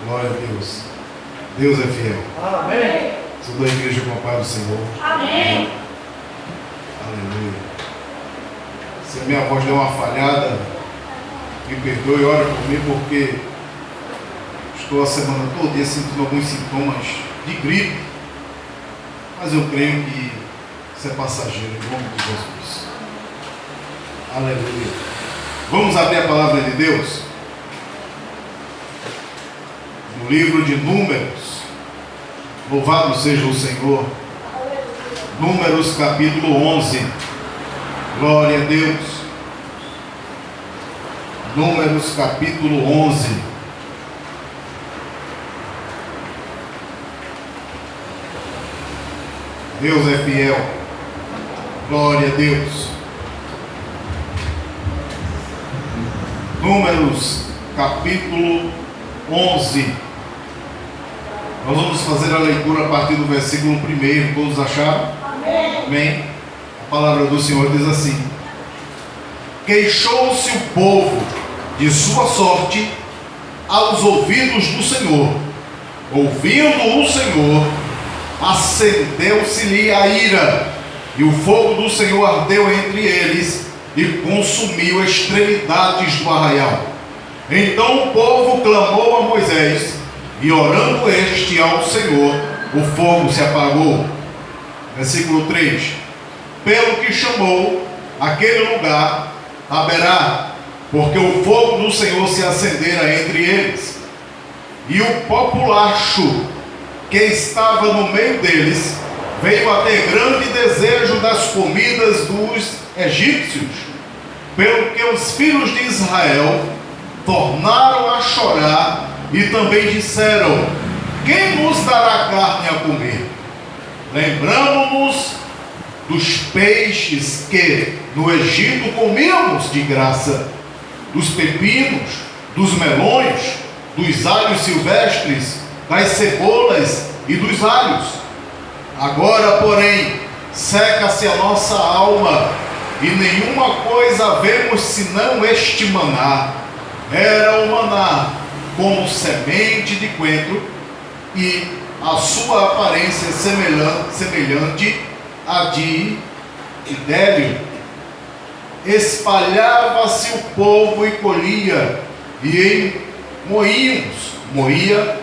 Glória a Deus. Deus é fiel. Amém. Sou da igreja com a paz do Senhor. Amém. Aleluia. Se a minha voz deu uma falhada, me perdoe, ora por mim, porque estou a semana toda sentindo alguns sintomas de gripe, mas eu creio que isso é passageiro, em nome de Jesus. Aleluia. Vamos abrir a palavra de Deus no livro de Números. Louvado seja o Senhor. Números capítulo 11. Glória a Deus. Números capítulo 11. Deus é fiel. Glória a Deus. Números capítulo 11. Nós vamos fazer a leitura a partir do versículo 1. Todos acharam? Amém. Amém. A palavra do Senhor diz assim: queixou-se o povo de sua sorte aos ouvidos do Senhor. Ouvindo o Senhor, acendeu-se-lhe a ira, e o fogo do Senhor ardeu entre eles e consumiu extremidades do arraial. Então o povo clamou a Moisés, e orando este ao Senhor, o fogo se apagou. Versículo 3: pelo que chamou aquele lugar Taberá, porque o fogo do Senhor se acendera entre eles. E o populacho que estava no meio deles veio a ter grande desejo das comidas dos egípcios, pelo que os filhos de Israel tornaram a chorar e também disseram: quem nos dará carne a comer? Lembramos-nos dos peixes que no Egito comíamos de graça, dos pepinos, dos melões, dos alhos silvestres, das cebolas e dos alhos. Agora, porém, seca-se a nossa alma, e nenhuma coisa vemos senão este maná. Era o maná como semente de coentro, e a sua aparência semelhante à de idélio. Espalhava-se o povo e colhia, e em moinhos moía,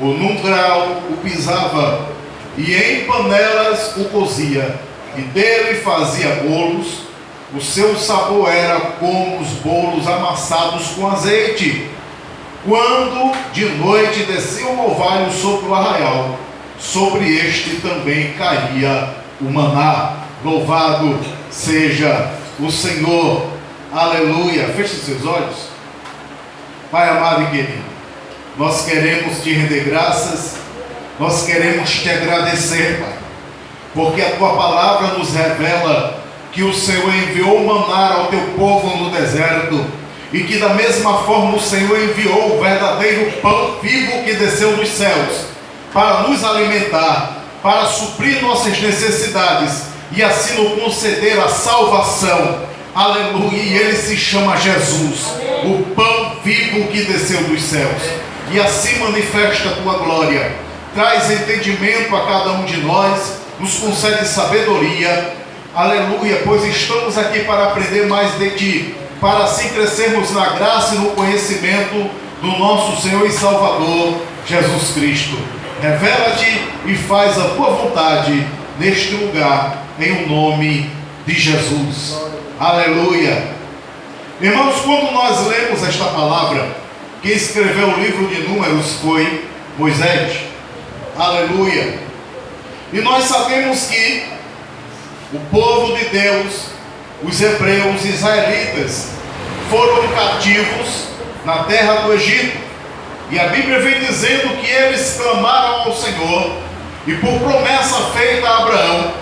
ou num grau o pisava, e em panelas o cozia, e dele fazia bolos. O seu sabor era como os bolos amassados com azeite. Quando de noite descia um orvalho sobre o arraial, sobre este também caía o maná. Louvado seja o Senhor. Aleluia. Feche os seus olhos. Pai amado e querido, nós queremos te render graças, nós queremos te agradecer, Pai, porque a tua palavra nos revela que o Senhor enviou maná ao teu povo no deserto, e que da mesma forma o Senhor enviou o verdadeiro pão vivo que desceu dos céus para nos alimentar, para suprir nossas necessidades e assim nos conceder a salvação. Aleluia. E ele se chama Jesus, o pão vivo que desceu dos céus, e assim manifesta a tua glória. Traz entendimento a cada um de nós, nos concede sabedoria. Aleluia, pois estamos aqui para aprender mais de ti, para assim crescermos na graça e no conhecimento do nosso Senhor e Salvador Jesus Cristo. Revela-te e faz a tua vontade neste lugar, em o nome de Jesus. Aleluia. Irmãos, quando nós lemos esta palavra, quem escreveu o livro de Números foi Moisés. Aleluia. E nós sabemos que o povo de Deus, os hebreus, israelitas, foram cativos na terra do Egito. E a Bíblia vem dizendo que eles clamaram ao Senhor, e por promessa feita a Abraão,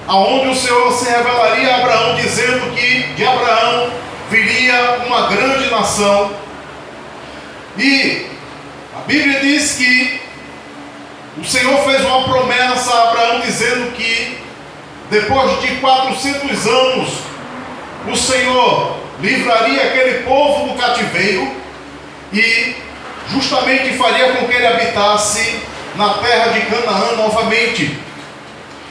aonde o Senhor se revelaria a Abraão, dizendo que de Abraão viria uma grande nação. E a Bíblia diz que o Senhor fez uma promessa a Abraão, dizendo que depois de 400 anos o Senhor livraria aquele povo do cativeiro, e justamente faria com que ele habitasse na terra de Canaã novamente.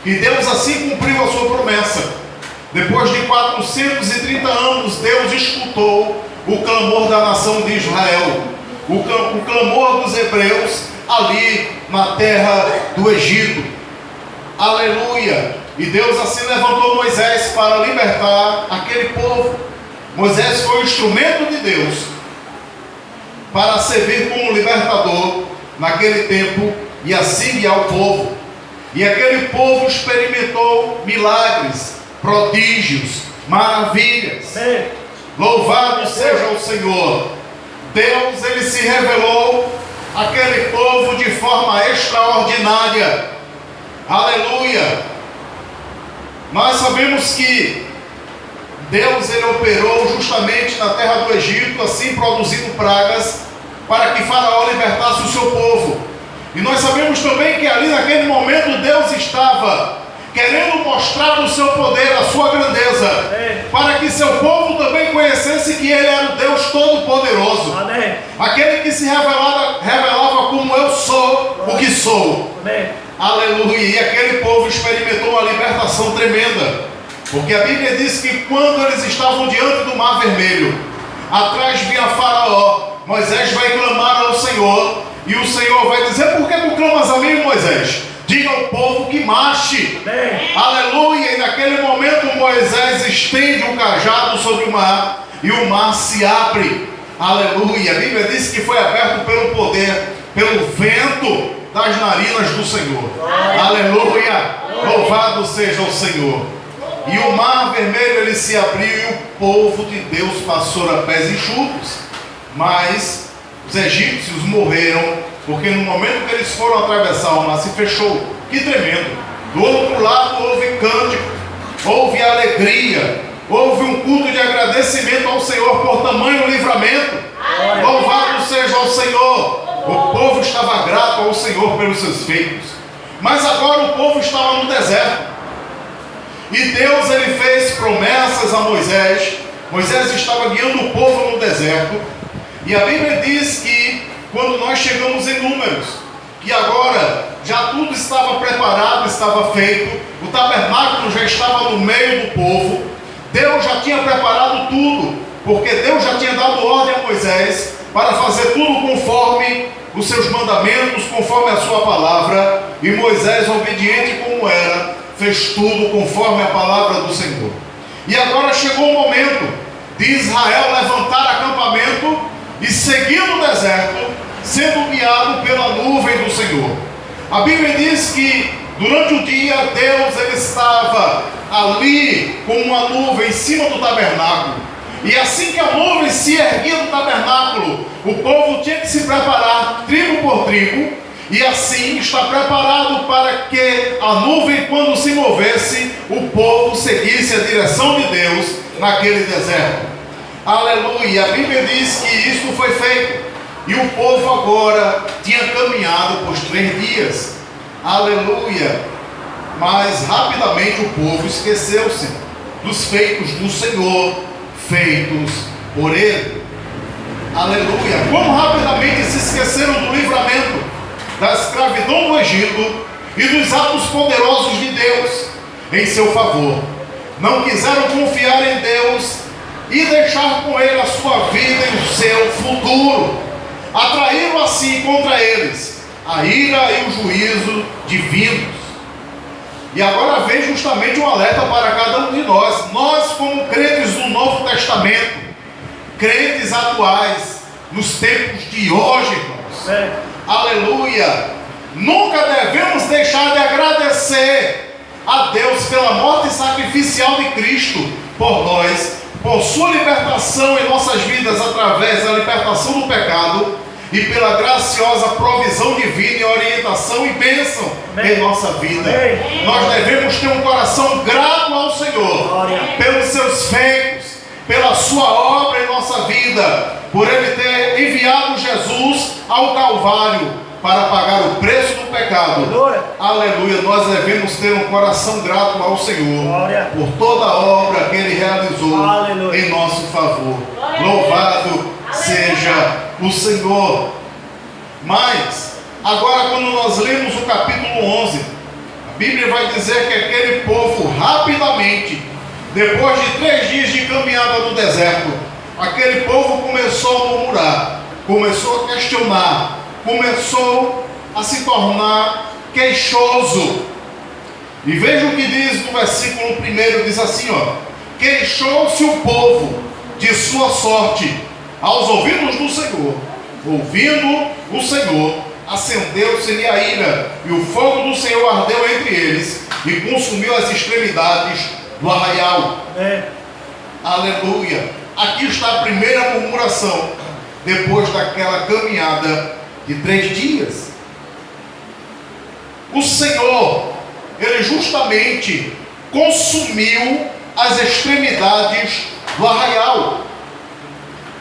E Deus assim cumpriu a sua promessa. Depois de 430 anos, Deus escutou o clamor da nação de Israel, o clamor dos hebreus ali na terra do Egito. Aleluia! E Deus assim levantou Moisés para libertar aquele povo. Moisés foi o instrumento de Deus para servir como libertador naquele tempo e assim guiar o povo. E aquele povo experimentou milagres, prodígios, maravilhas. Louvado seja o Senhor. Deus, ele se revelou àquele povo de forma extraordinária. Aleluia! Nós sabemos que Deus, ele operou justamente na terra do Egito, assim produzindo pragas para que Faraó libertasse o seu povo. E nós sabemos também que ali naquele momento Deus estava querendo mostrar o seu poder, a sua grandeza, para que seu povo também conhecesse que ele era o Deus Todo-Poderoso. Aquele que se revelava como eu sou o que sou. Aleluia! E aquele povo experimentou uma libertação tremenda, porque a Bíblia diz que quando eles estavam diante do Mar Vermelho, atrás vinha Faraó. Moisés vai clamar ao Senhor, e o Senhor vai dizer: por que tu clamas a mim, Moisés? Diga ao povo que marche. Aleluia! E naquele momento Moisés estende o cajado sobre o mar, e o mar se abre. Aleluia! A Bíblia diz que foi aberto pelo poder, pelo vento das narinas do Senhor. Aleluia! Louvado seja o Senhor. E o Mar Vermelho, ele se abriu, e o povo de Deus passou a pés enxutos. Mas os egípcios morreram, porque no momento que eles foram atravessar, o mar se fechou. Que tremendo! Do outro lado houve cântico, houve alegria, houve um culto de agradecimento ao Senhor por tamanho livramento. Louvado seja o Senhor! O povo estava grato ao Senhor pelos seus feitos. Mas agora o povo estava no deserto. E Deus, ele fez promessas a Moisés. Moisés estava guiando o povo no deserto. E a Bíblia diz que quando nós chegamos em Números, que agora já tudo estava preparado, estava feito, o tabernáculo já estava no meio do povo, Deus já tinha preparado tudo, porque Deus já tinha dado ordem a Moisés para fazer tudo conforme os seus mandamentos, conforme a sua palavra. E Moisés, obediente como era, fez tudo conforme a palavra do Senhor. E agora chegou o momento de Israel levantar acampamento e seguir no deserto, sendo guiado pela nuvem do Senhor. A Bíblia diz que durante o dia Deus, ele estava ali com uma nuvem em cima do tabernáculo. E assim que a nuvem se erguia do tabernáculo, o povo tinha que se preparar tribo por tribo, e assim está preparado para que a nuvem, quando se movesse, o povo seguisse a direção de Deus naquele deserto. Aleluia! A Bíblia diz que isto foi feito, e o povo agora tinha caminhado por 3 dias. Aleluia! Mas rapidamente o povo esqueceu-se dos feitos do Senhor, feitos por ele. Aleluia! Como rapidamente se esqueceram do livramento da escravidão do Egito e dos atos poderosos de Deus em seu favor. Não quiseram confiar em Deus e deixar com ele a sua vida e o seu futuro. Atraíram assim contra eles a ira e o juízo divinos. E agora vem justamente um alerta para cada um de nós. Nós, como crentes do Novo Testamento, crentes atuais, nos tempos de hoje, irmãos, aleluia, nunca devemos deixar de agradecer a Deus pela morte sacrificial de Cristo por nós, por sua libertação em nossas vidas através da libertação do pecado e pela graciosa provisão divina e orientação e bênção em nossa vida. Nós devemos ter um coração grato ao Senhor pelos seus feitos, pela sua obra em nossa vida, por ele ter enviado Jesus ao Calvário para pagar o preço do pecado. Aleluia! Nós devemos ter um coração grato ao Senhor por toda a obra que ele realizou em nosso favor. Louvado seja o Senhor. Mas, agora quando nós lemos o capítulo 11, a Bíblia vai dizer que aquele povo rapidamente, depois de 3 dias de caminhada no deserto, aquele povo começou a murmurar, começou a questionar, começou a se tornar queixoso. E veja o que diz no versículo 1, diz assim, ó: queixou-se o povo de sua sorte aos ouvidos do Senhor. Ouvindo o Senhor, acendeu-se-lhe a ira, e o fogo do Senhor ardeu entre eles, e consumiu as extremidades do arraial. Aleluia! Aqui está a primeira murmuração, depois daquela caminhada de 3 dias. O Senhor, Ele justamente consumiu as extremidades do arraial,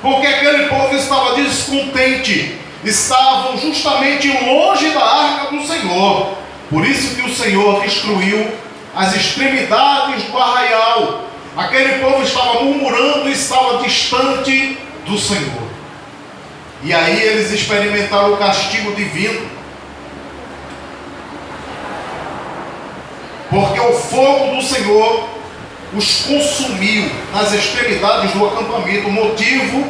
porque aquele povo estava descontente, estavam justamente longe da arca do Senhor. Por isso que o Senhor destruiu as extremidades do arraial. Aquele povo estava murmurando e estava distante do Senhor. E aí eles experimentaram o castigo divino, porque o fogo do Senhor os consumiu nas extremidades do acampamento, motivo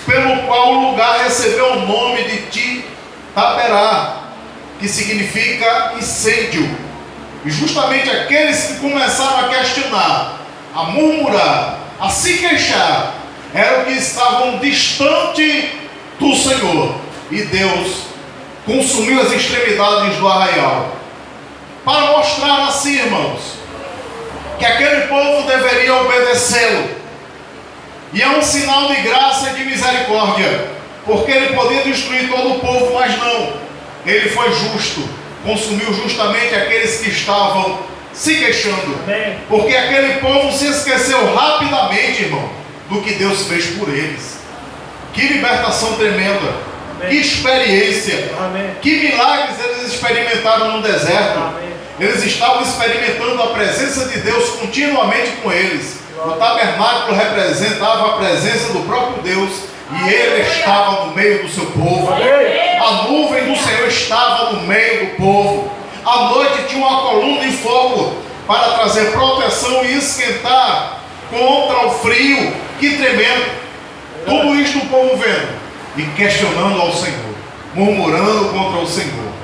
pelo qual o lugar recebeu o nome de Ti-Taberá, que significa incêndio. E justamente aqueles que começaram a questionar, a murmurar, a se queixar, eram que estavam distante do Senhor. E Deus consumiu as extremidades do arraial, para mostrar assim, irmãos, que aquele povo deveria obedecê-lo. E é um sinal de graça e de misericórdia, porque ele podia destruir todo o povo, mas não. Ele foi justo, consumiu justamente aqueles que estavam se queixando. Amém. Porque aquele povo se esqueceu rapidamente, irmão, do que Deus fez por eles. Que libertação tremenda. Amém. Que experiência. Amém. Que milagres eles experimentaram no deserto. Amém. Eles estavam experimentando a presença de Deus continuamente com eles. O tabernáculo representava a presença do próprio Deus, e Ele estava no meio do seu povo. A nuvem do Senhor estava no meio do povo. À noite tinha uma coluna de fogo para trazer proteção e esquentar contra o frio. Que tremendo! Tudo isto o povo vendo e questionando ao Senhor, murmurando contra o Senhor.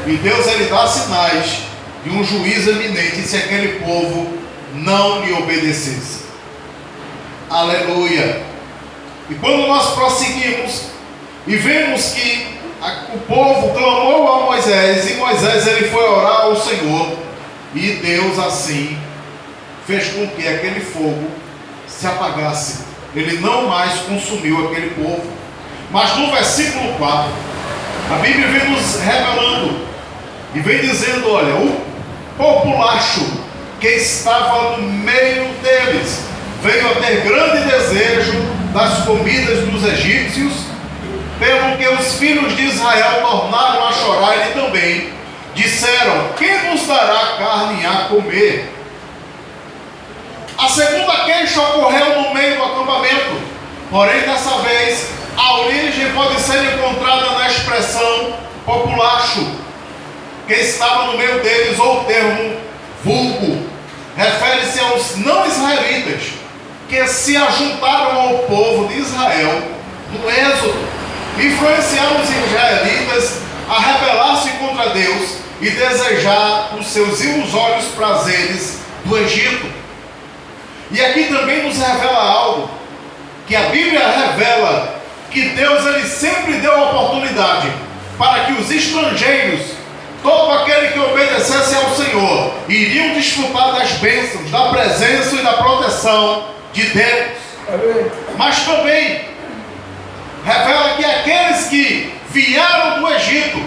E Deus, Ele dá sinais de um juízo eminente se aquele povo não lhe obedecesse. Aleluia! E quando nós prosseguimos e vemos que o povo clamou a Moisés, e Moisés ele foi orar ao Senhor, e Deus assim fez com que aquele fogo se apagasse. Ele não mais consumiu aquele povo. Mas no versículo 4, a Bíblia vem nos revelando e vem dizendo: olha, o populacho que estava no meio deles veio a ter grande desejo das comidas dos egípcios, pelo que os filhos de Israel tornaram a chorar, e também disseram: quem nos dará carne a comer? A segunda queixa ocorreu no meio do acampamento, porém dessa vez a origem pode ser encontrada na expressão populacho, que estava no meio deles, ou o termo vulgo, refere-se aos não israelitas, que se ajuntaram ao povo de Israel no êxodo, influenciaram os israelitas a rebelar-se contra Deus e desejar os seus ilusórios prazeres do Egito. E aqui também nos revela algo, que a Bíblia revela que Deus ele sempre deu a oportunidade para que os estrangeiros, todo aquele que obedecesse ao Senhor, iriam desfrutar das bênçãos, da presença e da proteção de Deus. Mas também revela que aqueles que vieram do Egito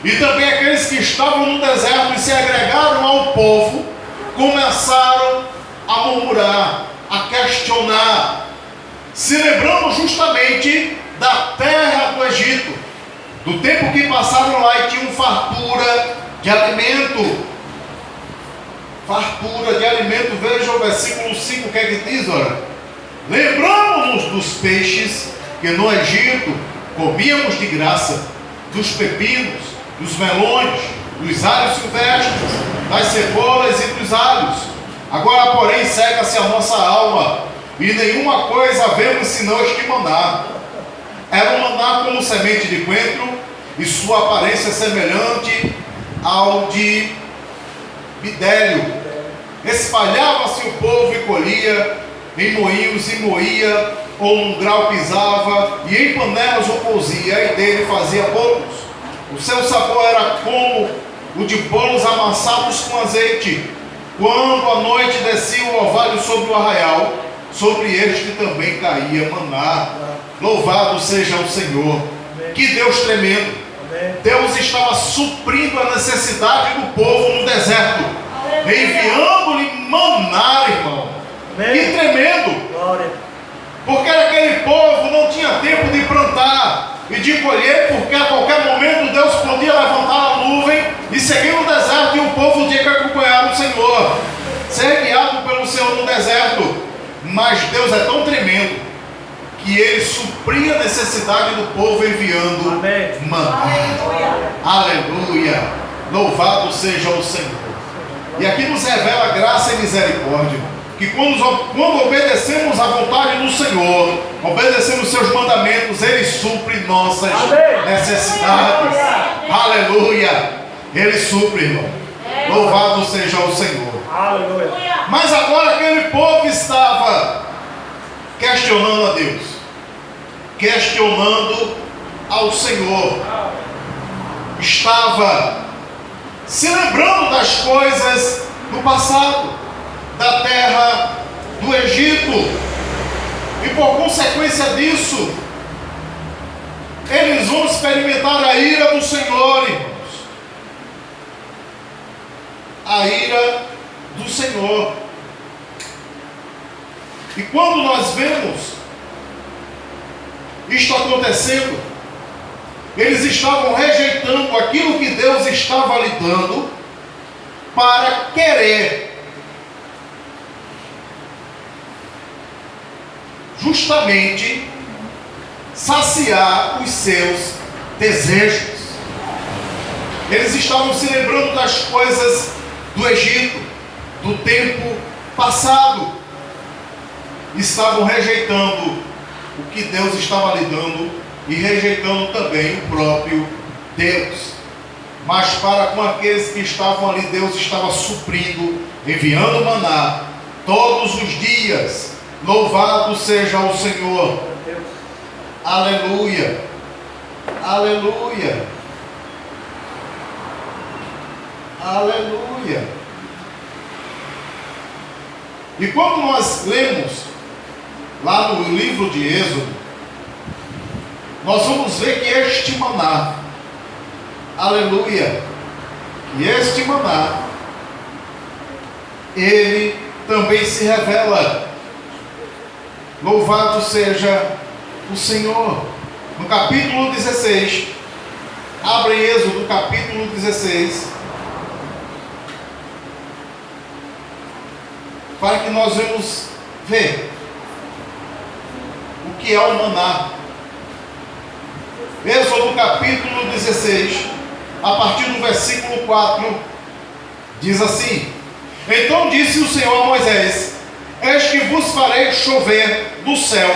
e também aqueles que estavam no deserto e se agregaram ao povo, começaram a murmurar, a questionar, se lembrando justamente da terra do Egito, do tempo que passaram lá e tinham fartura de alimento. Fartura de alimento. Veja o versículo 5, o que é que diz, olha: lembramos-nos dos peixes que no Egito comíamos de graça dos pepinos, dos melões, dos alhos silvestres, das cebolas e dos alhos. Agora, porém, cega-se a nossa alma, e nenhuma coisa vemos senão este maná. Era um maná como semente de coentro, e sua aparência semelhante ao de bidélio. Espalhava-se o povo e colhia, em moinhos e moía, ou num grau pisava, e em panelas o cozia, e dele fazia bolos. O seu sabor era como o de bolos amassados com azeite. Quando à noite descia o orvalho sobre o arraial, sobre este também caía maná. Louvado seja o Senhor. Amém. Que Deus tremendo. Amém. Deus estava suprindo a necessidade do povo no deserto, enviando-lhe maná, irmão. Amém. Que tremendo. Glória. Porque aquele povo não tinha tempo de plantar e de colher, porque a qualquer momento Deus podia levantar a nuvem e seguir no deserto, e o povo tinha que acompanhar o Senhor, ser guiado pelo Senhor no deserto. Mas Deus é tão tremendo que Ele supria a necessidade do povo enviando maná. Aleluia! Louvado seja o Senhor. E aqui nos revela graça e misericórdia, que quando obedecemos à vontade do Senhor, obedecemos seus mandamentos, Ele supre nossas necessidades. Aleluia! Ele supre, irmão. Louvado seja o Senhor. Aleluia. Mas agora aquele povo estava questionando a Deus, questionando ao Senhor, estava se lembrando das coisas do passado, da terra do Egito, e por consequência disso, eles vão experimentar a ira do Senhor, irmãos. A ira do Senhor. E quando nós vemos isto acontecendo, eles estavam rejeitando aquilo que Deus estava lhe dando para querer justamente saciar os seus desejos. Eles estavam se lembrando das coisas do Egito, do tempo passado. Estavam rejeitando o que Deus estava lhe dando e rejeitando também o próprio Deus. Mas para com aqueles que estavam ali, Deus estava suprindo, enviando maná todos os dias. Louvado seja o Senhor. Aleluia. Aleluia. Aleluia. E quando nós lemos lá no livro de Êxodo, nós vamos ver que este maná, aleluia, que este maná, ele também se revela. Louvado seja o Senhor. No capítulo 16, abre Êxodo, capítulo 16, para que nós vamos ver o que é o maná. Êxodo capítulo 16, a partir do versículo 4, diz assim: Então disse o Senhor a Moisés: Eis que vos farei chover do céu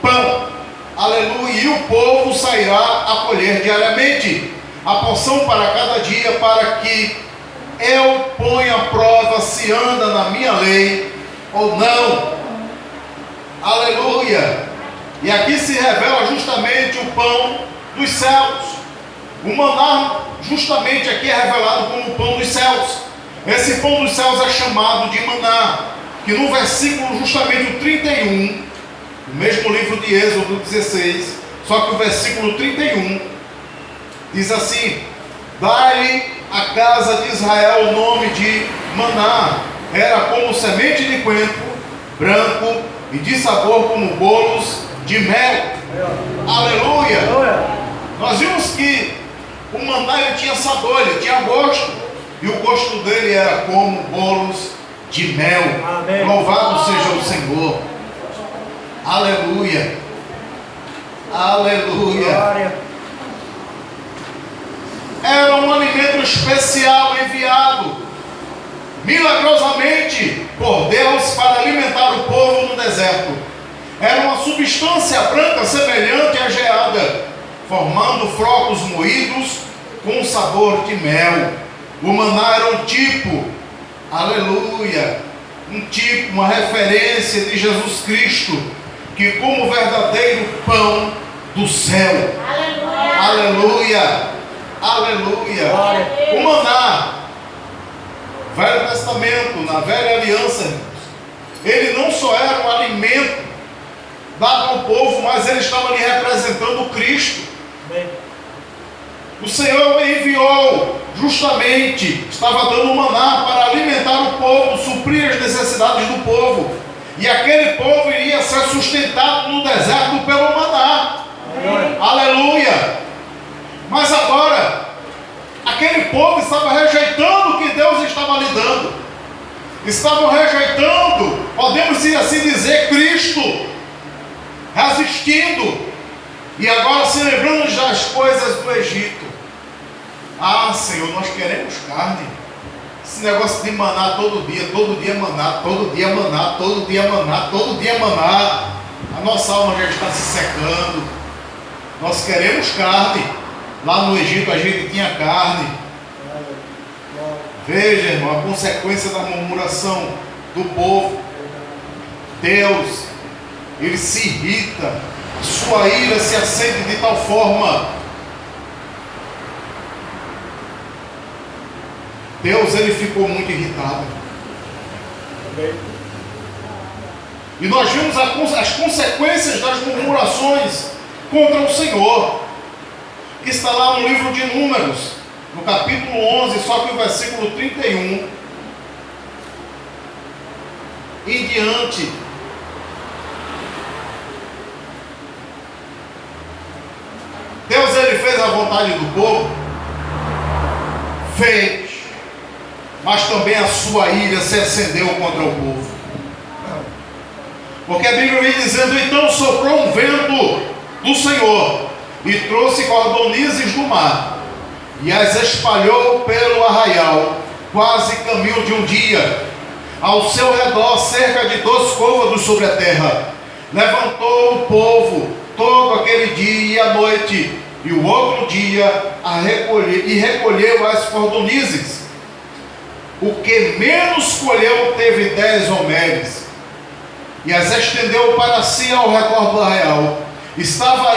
pão, aleluia, e o povo sairá a colher diariamente a porção para cada dia, para que eu ponha à prova se anda na minha lei ou não. Aleluia. E aqui se revela justamente o pão dos céus. O maná justamente aqui é revelado como o pão dos céus. Esse pão dos céus é chamado de maná, que no versículo justamente o 31, no mesmo livro de Êxodo 16, só que o versículo 31 diz assim: Dai-lhe a casa de Israel o nome de maná, era como semente de coentro branco e de sabor como bolos de mel. Aleluia. Nós vimos que o maná ele tinha sabor, ele tinha gosto, e o gosto dele era como bolos de mel. Amém. Louvado seja o Senhor. Aleluia. Aleluia. Glória. Era um alimento especial enviado milagrosamente por Deus para alimentar o povo no deserto. Era uma substância branca semelhante à geada, formando frocos moídos com sabor de mel. O maná era um tipo, aleluia, um tipo, uma referência de Jesus Cristo, que como verdadeiro pão do céu. Aleluia, aleluia. Glória. O maná, Velho Testamento, na velha aliança, irmãos, ele não só era um alimento dado ao povo, mas ele estava ali representando Cristo. Amém. O Senhor enviou justamente, estava dando maná para alimentar o povo, suprir as necessidades do povo. E aquele povo iria ser sustentado no deserto pelo maná. Amém. Aleluia! Mas agora, aquele povo estava rejeitando o que Deus estava lhe dando. Estavam rejeitando, podemos assim dizer, Cristo, resistindo, e agora se lembrando das coisas do Egito. Ah, Senhor, nós queremos carne. Esse negócio de maná todo dia maná, todo dia maná, todo dia maná, todo dia maná. A nossa alma já está se secando. Nós queremos carne. Lá no Egito a gente tinha carne. Veja, irmão, a consequência da murmuração do povo. Deus, ele se irrita, sua ira se acende de tal forma. Deus, ele ficou muito irritado. E nós vimos as consequências das murmurações contra o Senhor, que está lá no livro de Números, no capítulo 11, só que o versículo 31 em diante. Deus, ele fez a vontade do povo, fez, mas também a sua ira se acendeu contra o povo. Porque a Bíblia vem dizendo: então soprou um vento do Senhor e trouxe cordonizes do mar e as espalhou pelo arraial, quase caminho de um dia. Ao seu redor cerca de 2 côvados sobre a terra. Levantou o povo todo aquele dia e a noite, e o outro dia recolheu as cordonizes. O que menos colheu teve 10 homeres, e as estendeu para si ao redor do arraial. Estava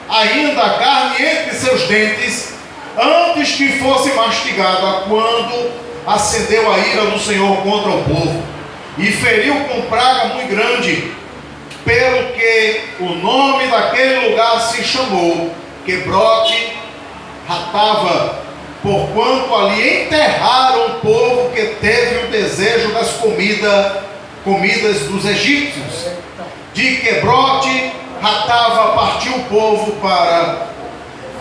ainda a carne entre seus dentes, antes que fosse mastigada, quando acendeu a ira do Senhor contra o povo, e feriu com praga muito grande, pelo que o nome daquele lugar se chamou Quebrote Hatava, porquanto ali enterraram o povo que teve o desejo das comidas dos egípcios. De Quebrote Hatava partiu o povo para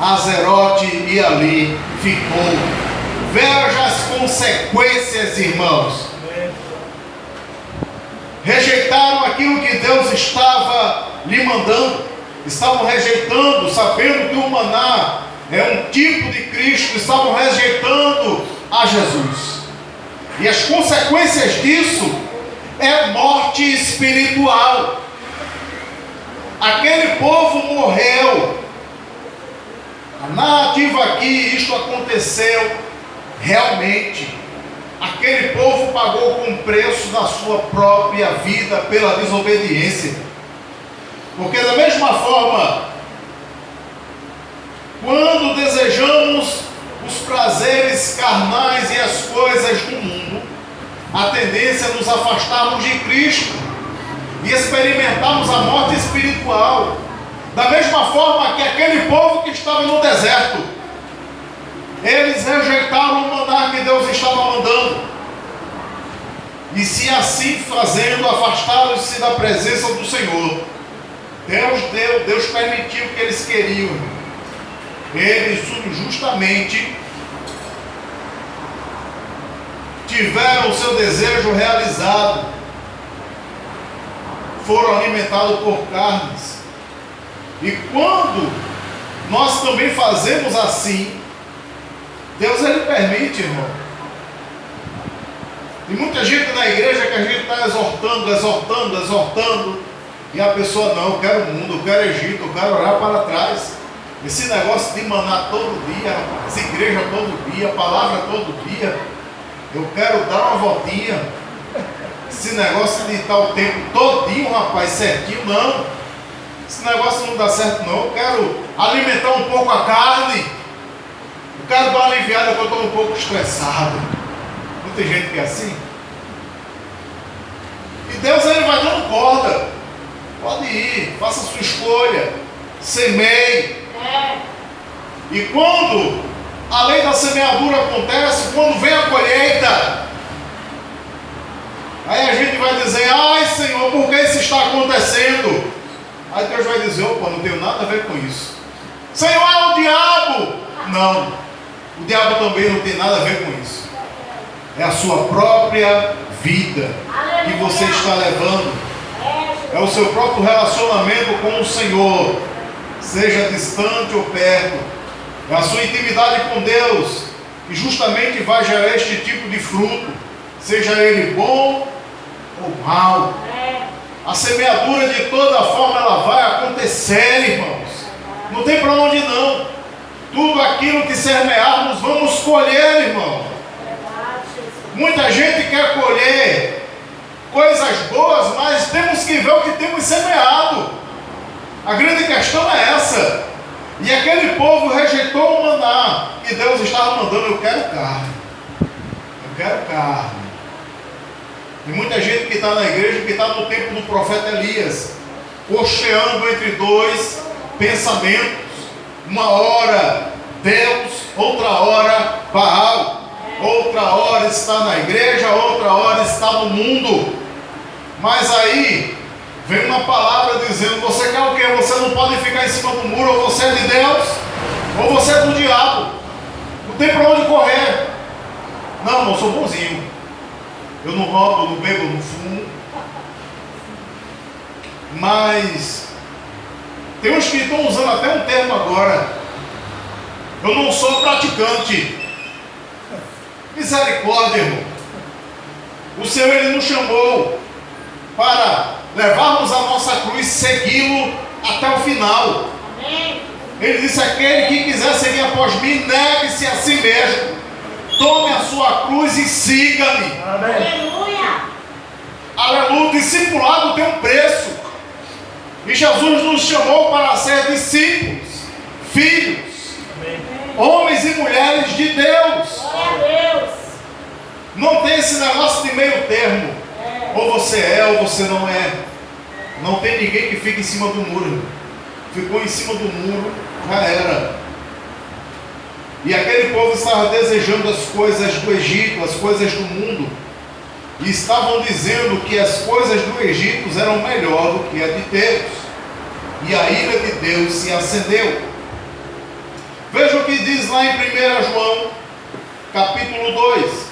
Azerote e ali ficou. Veja as consequências, irmãos. Rejeitaram aquilo que Deus estava lhe mandando. Estavam rejeitando, sabendo que o maná é um tipo de Cristo. Estavam rejeitando a Jesus. E as consequências disso é morte espiritual. Aquele povo morreu. A narrativa aqui, isto aconteceu realmente. Aquele povo pagou com preço da sua própria vida pela desobediência. Porque da mesma forma, quando desejamos os prazeres carnais e as coisas do mundo, a tendência é nos afastarmos de Cristo e experimentarmos a morte espiritual. Da mesma forma que aquele povo que estava no deserto, eles rejeitaram o maná que Deus estava mandando, e se assim fazendo, afastaram-se da presença do Senhor. Deus permitiu o que eles queriam. Eles justamente tiveram o seu desejo realizado, foram alimentados por carnes. E quando nós também fazemos assim, Deus ele permite, irmão. E muita gente na igreja que a gente está exortando, e a pessoa, não, eu quero o mundo, eu quero Egito, eu quero orar para trás. Esse negócio de maná todo dia, rapaz, igreja todo dia, palavra todo dia, eu quero dar uma voltinha. Esse negócio de estar o tempo todinho, rapaz, certinho, não. Esse negócio não dá certo, não. Eu quero alimentar um pouco a carne. Eu quero dar uma aliviada porque eu estou um pouco estressado. Não tem gente que é assim? E Deus ele vai dando corda. Pode ir, faça a sua escolha. Semeie. E quando a lei da semeadura acontece, quando vem a colheita, aí a gente vai dizer, ai Senhor, por que isso está acontecendo? Aí Deus vai dizer, opa, não tenho nada a ver com isso. Senhor, é o diabo. Não, o diabo também não tem nada a ver com isso. É a sua própria vida que você está levando. É o seu próprio relacionamento com o Senhor, seja distante ou perto. É a sua intimidade com Deus que justamente vai gerar este tipo de fruto, seja ele bom ou mal. A semeadura de toda forma ela vai acontecer, irmãos. Não tem para onde não. Tudo aquilo que semearmos vamos colher, irmão. Muita gente quer colher coisas boas, mas temos que ver o que temos semeado. A grande questão é essa. E aquele povo rejeitou o maná, e Deus estava mandando, eu quero carne. Eu quero carne. E muita gente que está na igreja, que está no tempo do profeta Elias, cocheando entre dois pensamentos. Uma hora Deus, outra hora Baal. Outra hora está na igreja, outra hora está no mundo. Mas aí vem uma palavra dizendo, você quer o quê? Você não pode ficar em cima do muro, ou você é de Deus, ou você é do diabo. Não tem para onde correr. Não, eu sou bonzinho. Eu não roubo, eu não bebo, eu não fumo. Mas tem uns que estão usando até um termo agora. Eu não sou praticante. Misericórdia, irmão. O Senhor ele nos chamou para levarmos a nossa cruz, segui-lo até o final. Amém. Ele disse, aquele que quiser seguir após mim, negue-se a si mesmo. Tome a sua cruz e siga-me. Aleluia. Aleluia. O discipulado tem um preço. E Jesus nos chamou para ser discípulos, filhos, homens e mulheres de Deus. Não tem esse negócio de meio termo. Ou você é ou você não é. Não tem ninguém que fique em cima do muro. Ficou em cima do muro, já era. E aquele povo estava desejando as coisas do Egito, as coisas do mundo. E estavam dizendo que as coisas do Egito eram melhor do que a de Deus. E a ira de Deus se acendeu. Veja o que diz lá em 1 João, capítulo 2.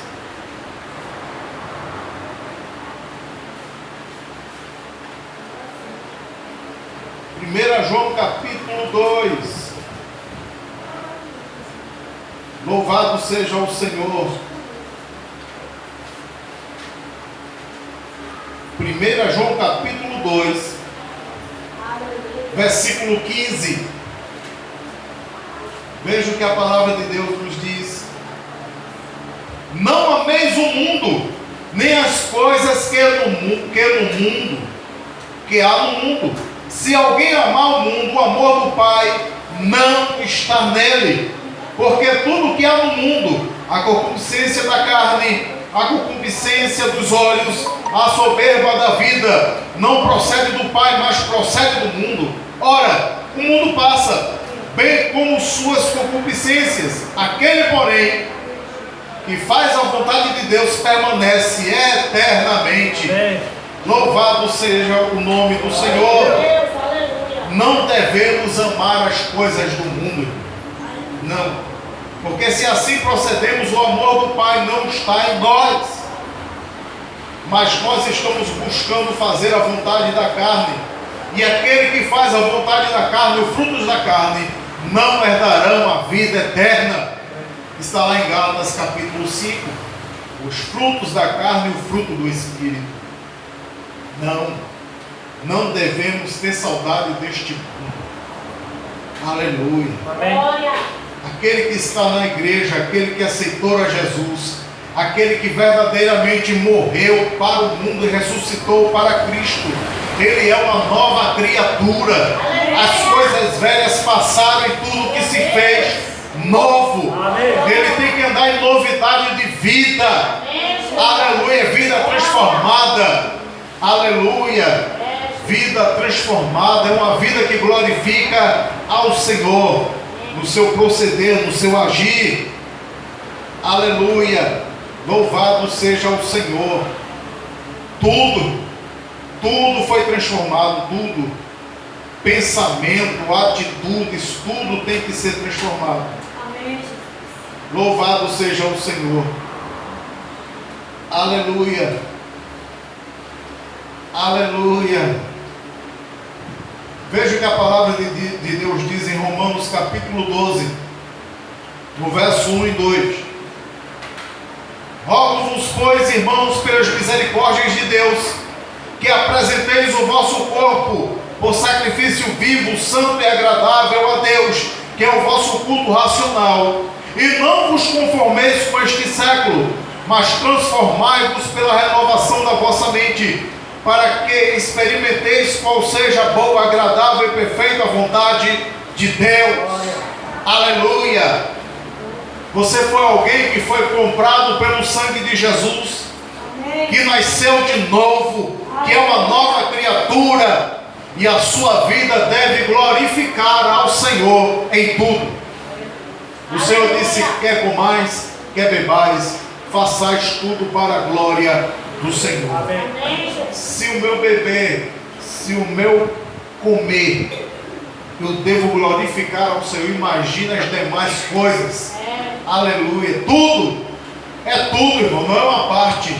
1 João, capítulo 2. Louvado seja o Senhor. 1 João, capítulo 2, versículo 15. Veja o que a palavra de Deus nos diz. Não ameis o mundo, nem as coisas que há no mundo. Se alguém amar o mundo, o amor do Pai não está nele. Porque tudo que há no mundo, a concupiscência da carne, a concupiscência dos olhos, a soberba da vida, não procede do Pai, mas procede do mundo. Ora, o mundo passa, bem como suas concupiscências. Aquele, porém, que faz a vontade de Deus, permanece eternamente. Louvado seja o nome do Senhor. Não devemos amar as coisas do mundo. Não. Porque se assim procedemos, o amor do Pai não está em nós. Mas nós estamos buscando fazer a vontade da carne. E aquele que faz a vontade da carne, os frutos da carne, não herdarão a vida eterna. Está lá em Gálatas capítulo 5. Os frutos da carne e o fruto do Espírito. Não devemos ter saudade deste mundo. Aleluia. Glória. Aquele que está na igreja, aquele que aceitou a Jesus, aquele que verdadeiramente morreu para o mundo e ressuscitou para Cristo, ele é uma nova criatura. As coisas velhas passaram e tudo que se fez novo. Ele tem que andar em novidade de vida. Aleluia, vida transformada. Aleluia, vida transformada é uma vida que glorifica ao Senhor no seu proceder, no seu agir. Aleluia, louvado seja o Senhor. Tudo foi transformado, tudo. Pensamento, atitudes, tudo tem que ser transformado. Amém. Louvado seja o Senhor. Aleluia. Aleluia. Veja o que a palavra de Deus diz em Romanos capítulo 12, no verso 1 e 2. Rogo-vos, pois, irmãos, pelas misericórdias de Deus, que apresenteis o vosso corpo por sacrifício vivo, santo e agradável a Deus, que é o vosso culto racional. E não vos conformeis com este século, mas transformai-vos pela renovação da vossa mente, para que experimenteis qual seja a boa, agradável e perfeita vontade de Deus. Aleluia. Você foi alguém que foi comprado pelo sangue de Jesus, que nasceu de novo, que é uma nova criatura, e a sua vida deve glorificar ao Senhor em tudo. O Senhor disse: quer comais, quer bebais, façais tudo para a glória do Senhor. Se o meu beber, se o meu comer, eu devo glorificar ao Senhor. Imagina as demais coisas. Aleluia. Tudo, é tudo, irmão, não é uma parte.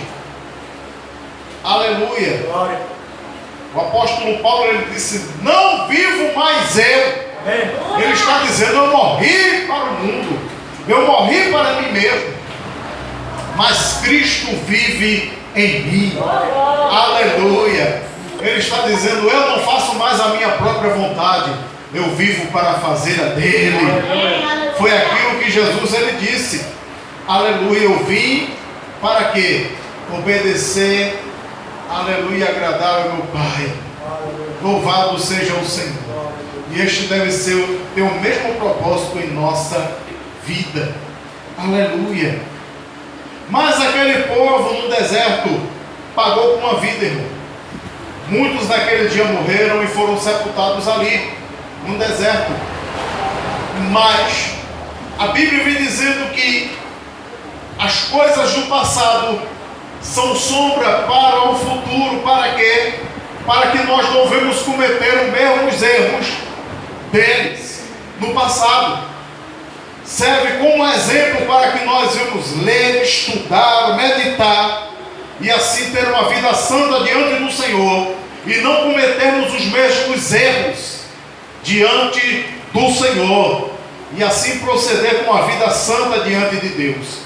Aleluia. Glória. O apóstolo Paulo, ele disse: não vivo mais eu. Ele está dizendo: eu morri para o mundo, eu morri para mim mesmo, mas Cristo vive em mim. Aleluia. Ele está dizendo: eu não faço mais a minha própria vontade, eu vivo para fazer a dele. Foi aquilo que Jesus ele disse. Aleluia. Eu vim para quê? Obedecer. Aleluia, agradar ao meu Pai. Louvado seja o Senhor. E este deve ter o mesmo propósito em nossa vida. Aleluia. Mas aquele povo no deserto pagou com uma vida, irmão. Muitos naquele dia morreram e foram sepultados ali, no deserto. Mas a Bíblia vem dizendo que as coisas do passado são sombra para o futuro. Para quê? Para que nós não venhamos cometer os mesmos erros deles no passado. Serve como exemplo para que nós venhamos ler, estudar, meditar e assim ter uma vida santa diante do Senhor e não cometermos os mesmos erros diante do Senhor e assim proceder com uma vida santa diante de Deus.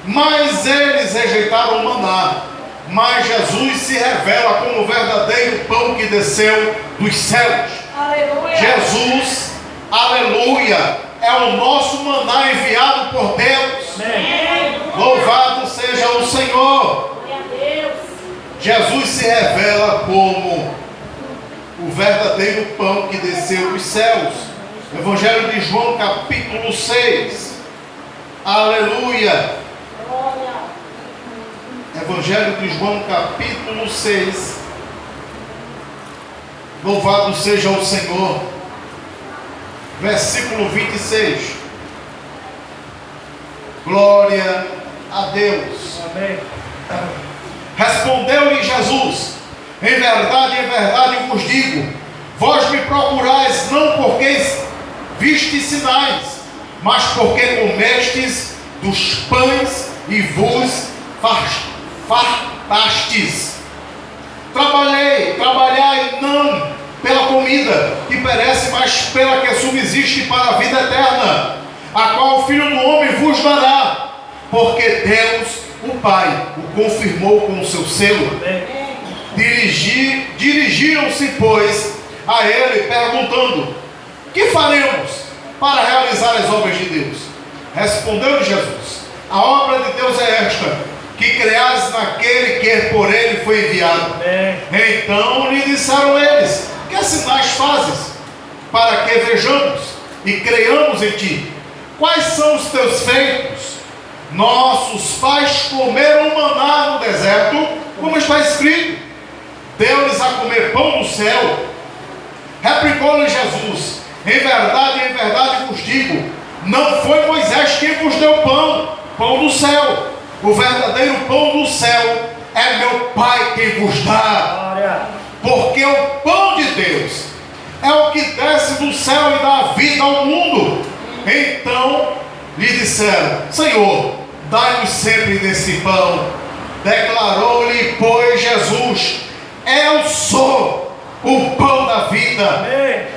Mas eles rejeitaram o maná. Mas Jesus se revela como o verdadeiro pão que desceu dos céus. Aleluia. Jesus, aleluia, é o nosso maná enviado por Deus. Amém. Louvado seja o Senhor. Glória a Deus. Jesus se revela como o verdadeiro pão que desceu dos céus. Evangelho de João capítulo 6. Aleluia. Evangelho de João capítulo 6. Louvado seja o Senhor. Versículo 26. Glória a Deus. Amém. Respondeu-lhe Jesus: em verdade vos digo, vós me procurais não porque vistes sinais, mas porque comestes dos pães e vos fartastes. Trabalhai não pela comida que perece, mas pela que subsiste para a vida eterna, a qual o Filho do Homem vos dará, porque Deus, o Pai, o confirmou com o seu selo. Dirigiram-se, pois, a ele, perguntando: que faremos para realizar as obras de Deus? Respondeu Jesus: a obra de Deus é esta, que creais naquele que por ele foi enviado. Então lhe disseram eles: que sinais fazes, para que vejamos e creiamos em ti? Quais são os teus feitos? Nossos pais comeram maná no deserto, como está escrito: deu-lhes a comer pão do céu. Replicou-lhe Jesus: em verdade vos digo, não foi Moisés quem vos deu pão do céu. O verdadeiro pão do céu é meu Pai quem vos dá. Porque o pão de Deus é o que desce do céu e dá vida ao mundo. Então lhe disseram: Senhor, dai-nos sempre desse pão. Declarou-lhe, pois, Jesus: eu sou o pão da vida.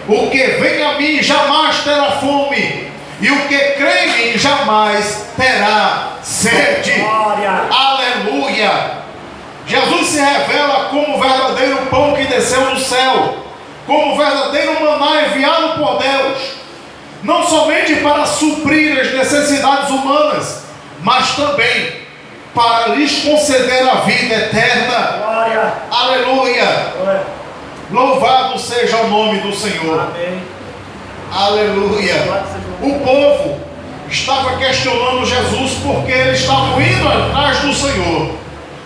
O que vem a mim jamais terá fome, e o que crê em mim jamais terá sede. Glória. Aleluia! Jesus se revela como o verdadeiro pão que desceu do céu, como o verdadeiro maná enviado por Deus, não somente para suprir as necessidades humanas, mas também para lhes conceder a vida eterna. Glória. Aleluia! Glória. Louvado seja o nome do Senhor. Amém. Aleluia! O povo estava questionando Jesus porque eles estavam indo atrás do Senhor,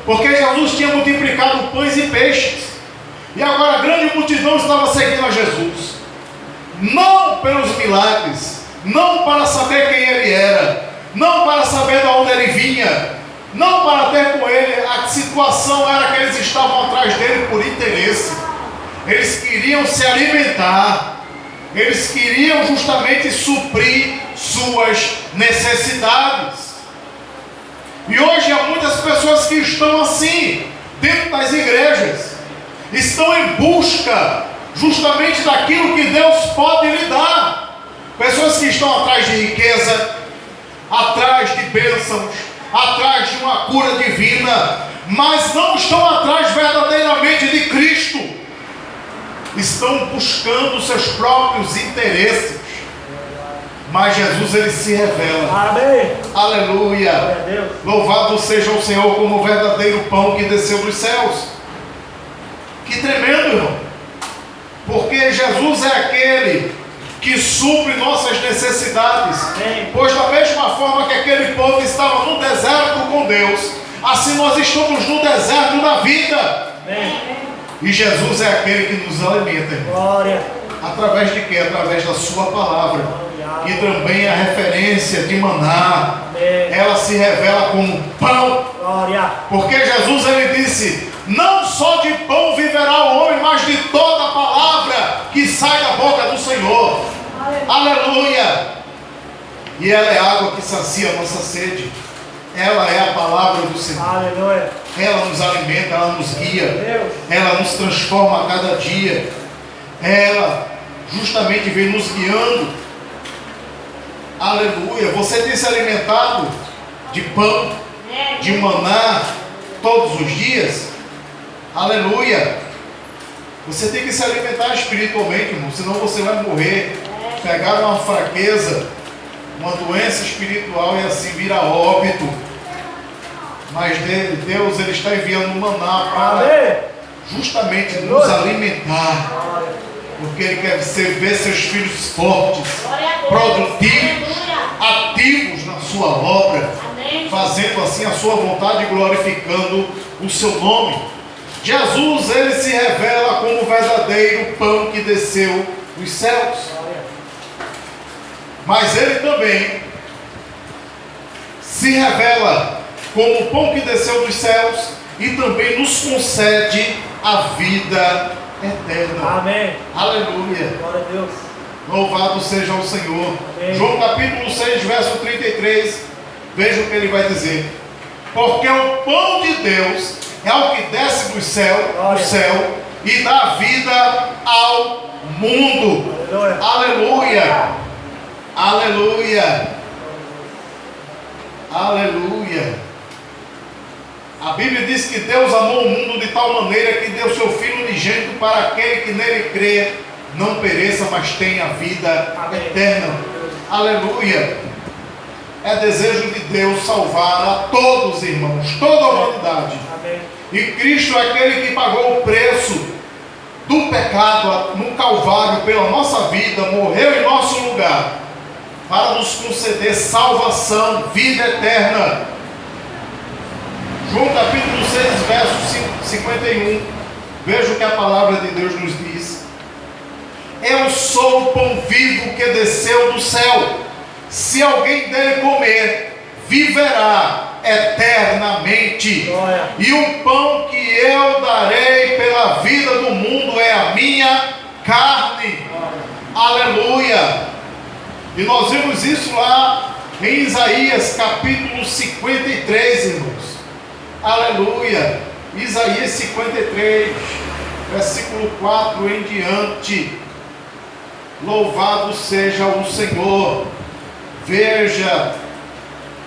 porque Jesus tinha multiplicado pães e peixes, e agora a grande multidão estava seguindo a Jesus, não pelos milagres, não para saber quem ele era, não para saber de onde ele vinha, não para ter com ele. A situação era que eles estavam atrás dele por interesse. Eles queriam se alimentar, eles queriam justamente suprir suas necessidades. E hoje há muitas pessoas que estão assim dentro das igrejas, estão em busca justamente daquilo que Deus pode lhe dar. Pessoas que estão atrás de riqueza, atrás de bênçãos, atrás de uma cura divina, mas não estão atrás verdadeiramente de Cristo. Estão buscando seus próprios interesses. Mas Jesus, ele se revela. Amém. Aleluia. Glória a Deus. Louvado seja o Senhor como o verdadeiro pão que desceu dos céus. Que tremendo, irmão. Porque Jesus é aquele que supre nossas necessidades. Amém. Pois da mesma forma que aquele povo estava no deserto com Deus, assim nós estamos no deserto da vida. Amém. E Jesus é aquele que nos alimenta, irmão. Glória. Através de quê? Através da sua palavra, que também é a referência de maná. Amém. Ela se revela como pão, Glória. porque Jesus, ele disse: não só de pão viverá o homem, mas de toda a palavra que sai da boca do Senhor. Aleluia! E ela é a água que sacia a nossa sede. Ela é a palavra do Senhor. Aleluia. Ela nos alimenta, ela nos guia, Deus. ela nos transforma a cada dia. Ela justamente vem nos guiando. Aleluia. Você tem se alimentado de pão, de maná todos os dias? Aleluia. Você tem que se alimentar espiritualmente, irmão, senão você vai morrer, pegar uma fraqueza, uma doença espiritual e assim vir a óbito. Mas Deus, ele está enviando um maná para Amém. justamente nos alimentar, Glória. porque ele quer ver seus filhos fortes, produtivos, ativos na sua obra, fazendo assim a sua vontade e glorificando o seu nome. Jesus, ele se revela como o verdadeiro pão que desceu dos céus, mas ele também se revela como o pão que desceu dos céus e também nos concede a vida eterna. Amém. Aleluia. Glória a Deus. Louvado seja o Senhor. Amém. João capítulo 6, verso 33. Veja o que ele vai dizer. Porque o pão de Deus é o que desce do céu Glória. e dá vida ao mundo. Aleluia. Aleluia. Aleluia. A Bíblia diz que Deus amou o mundo de tal maneira que deu seu Filho unigênito para aquele que nele crê não pereça, mas tenha vida eterna. Aleluia. É desejo de Deus salvar a todos, irmãos, toda a humanidade. E Cristo é aquele que pagou o preço do pecado no Calvário pela nossa vida, morreu em nosso lugar, para nos conceder salvação, vida eterna. João capítulo 6, verso 51. Veja o que a palavra de Deus nos diz. Eu sou o pão vivo que desceu do céu. Se alguém dele comer, viverá eternamente. Glória. E o pão que eu darei pela vida do mundo é a minha carne. Glória. Aleluia. E nós vimos isso lá em Isaías capítulo 53, irmãos. Aleluia. Isaías 53, versículo 4 em diante. Louvado seja o Senhor. Veja,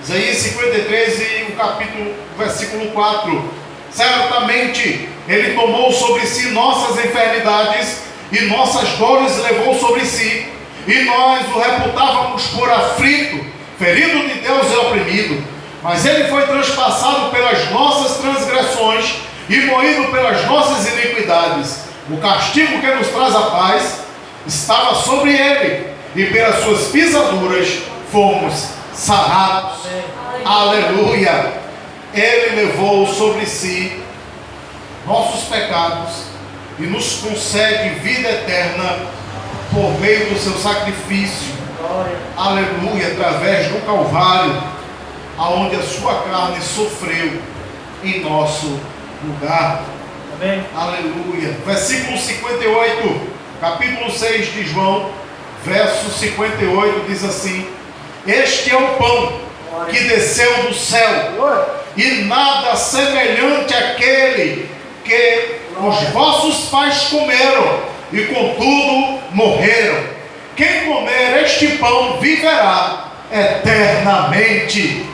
Isaías 53 e o capítulo, versículo 4. Certamente Ele tomou sobre si nossas enfermidades e nossas dores levou sobre si. E nós o reputávamos por aflito, ferido de Deus e oprimido. Mas Ele foi transpassado pelas nossas transgressões e moído pelas nossas iniquidades. O castigo que nos traz a paz estava sobre Ele, e pelas suas pisaduras fomos sarados. Aleluia. Ele levou sobre si nossos pecados e nos concede vida eterna por meio do seu sacrifício. Aleluia. Através do Calvário, aonde a sua carne sofreu em nosso lugar. Amém. Aleluia. Versículo 58, capítulo 6 de João, verso 58, diz assim: este é o pão que desceu do céu, e nada semelhante àquele que os vossos pais comeram, e contudo morreram. Quem comer este pão viverá eternamente.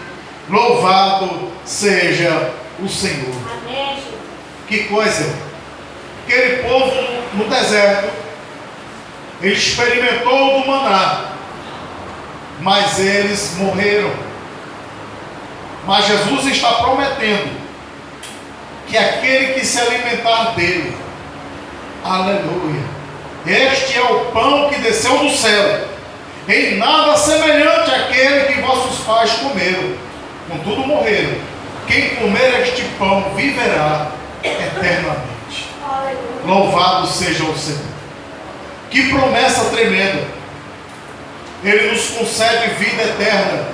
Louvado seja o Senhor. Amém. Que coisa! Aquele povo no deserto, ele experimentou do maná, mas eles morreram. Mas Jesus está prometendo que aquele que se alimentar dele, aleluia, este é o pão que desceu do céu, em nada semelhante àquele que vossos pais comeram, contudo morreram. Quem comer este pão viverá eternamente. Aleluia. Louvado seja o Senhor. Que promessa tremenda. Ele nos concede vida eterna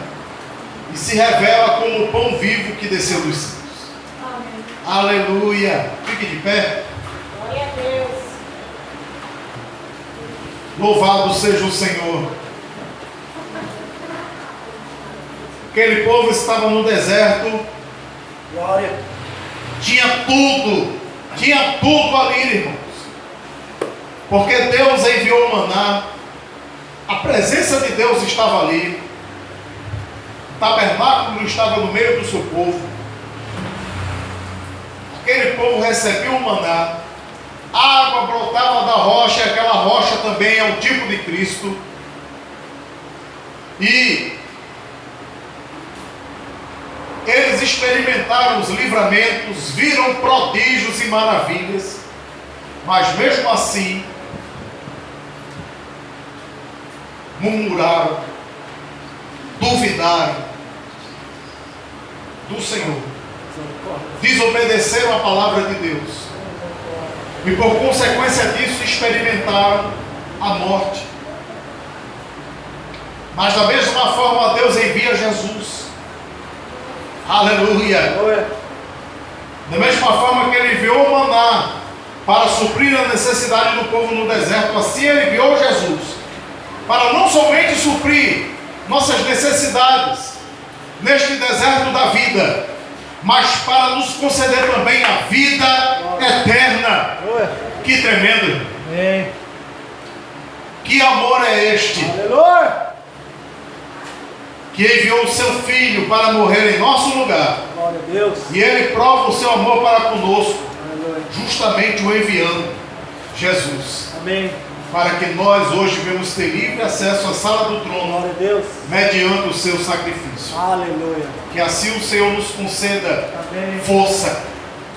e se revela como o pão vivo que desceu dos céus. Amém. Aleluia. Fique de pé. Glória a Deus. Louvado seja o Senhor. Aquele povo estava no deserto. Glória. Tinha tudo ali, irmãos. Porque Deus enviou o maná. A presença de Deus estava ali. O tabernáculo estava no meio do seu povo. Aquele povo recebeu o maná. A água brotava da rocha, e aquela rocha também é o tipo de Cristo. E eles experimentaram os livramentos, viram prodígios e maravilhas, mas mesmo assim murmuraram, duvidaram do Senhor, desobedeceram a palavra de Deus e por consequência disso experimentaram a morte. Mas da mesma forma Deus envia Jesus. Aleluia. Da mesma forma que Ele enviou o maná para suprir a necessidade do povo no deserto, assim Ele enviou Jesus para não somente suprir nossas necessidades neste deserto da vida, mas para nos conceder também a vida eterna. Que tremendo! Que amor é este? Aleluia. Que enviou o seu Filho para morrer em nosso lugar. Glória a Deus. E Ele prova o seu amor para conosco, Aleluia. justamente o enviando, Jesus. Amém. Para que nós hoje venhamos ter livre acesso à sala do trono, Glória a Deus. mediante o seu sacrifício. Aleluia. Que assim o Senhor nos conceda Amém. força,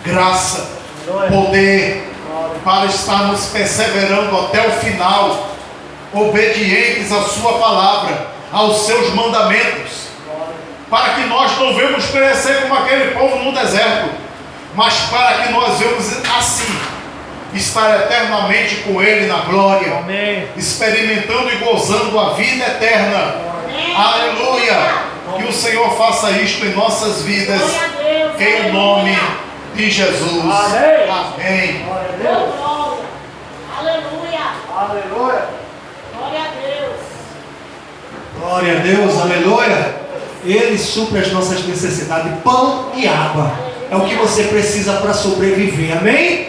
graça, Glória. poder, Glória. para estarmos perseverando até o final, obedientes à sua palavra, aos seus mandamentos, Glória. para que nós não venhamos perecer como aquele povo no deserto, mas para que nós venhamos assim estar eternamente com Ele na glória, Amém. experimentando e gozando a vida eterna. Amém. Aleluia! Que o Senhor faça isto em nossas vidas, Glória a Deus. em nome de Jesus. Amém. Amém. Glória a Deus. Glória. Aleluia. Aleluia. Glória a Deus. Glória a Deus, aleluia. Ele supre as nossas necessidades, pão e água. É o que você precisa para sobreviver, amém?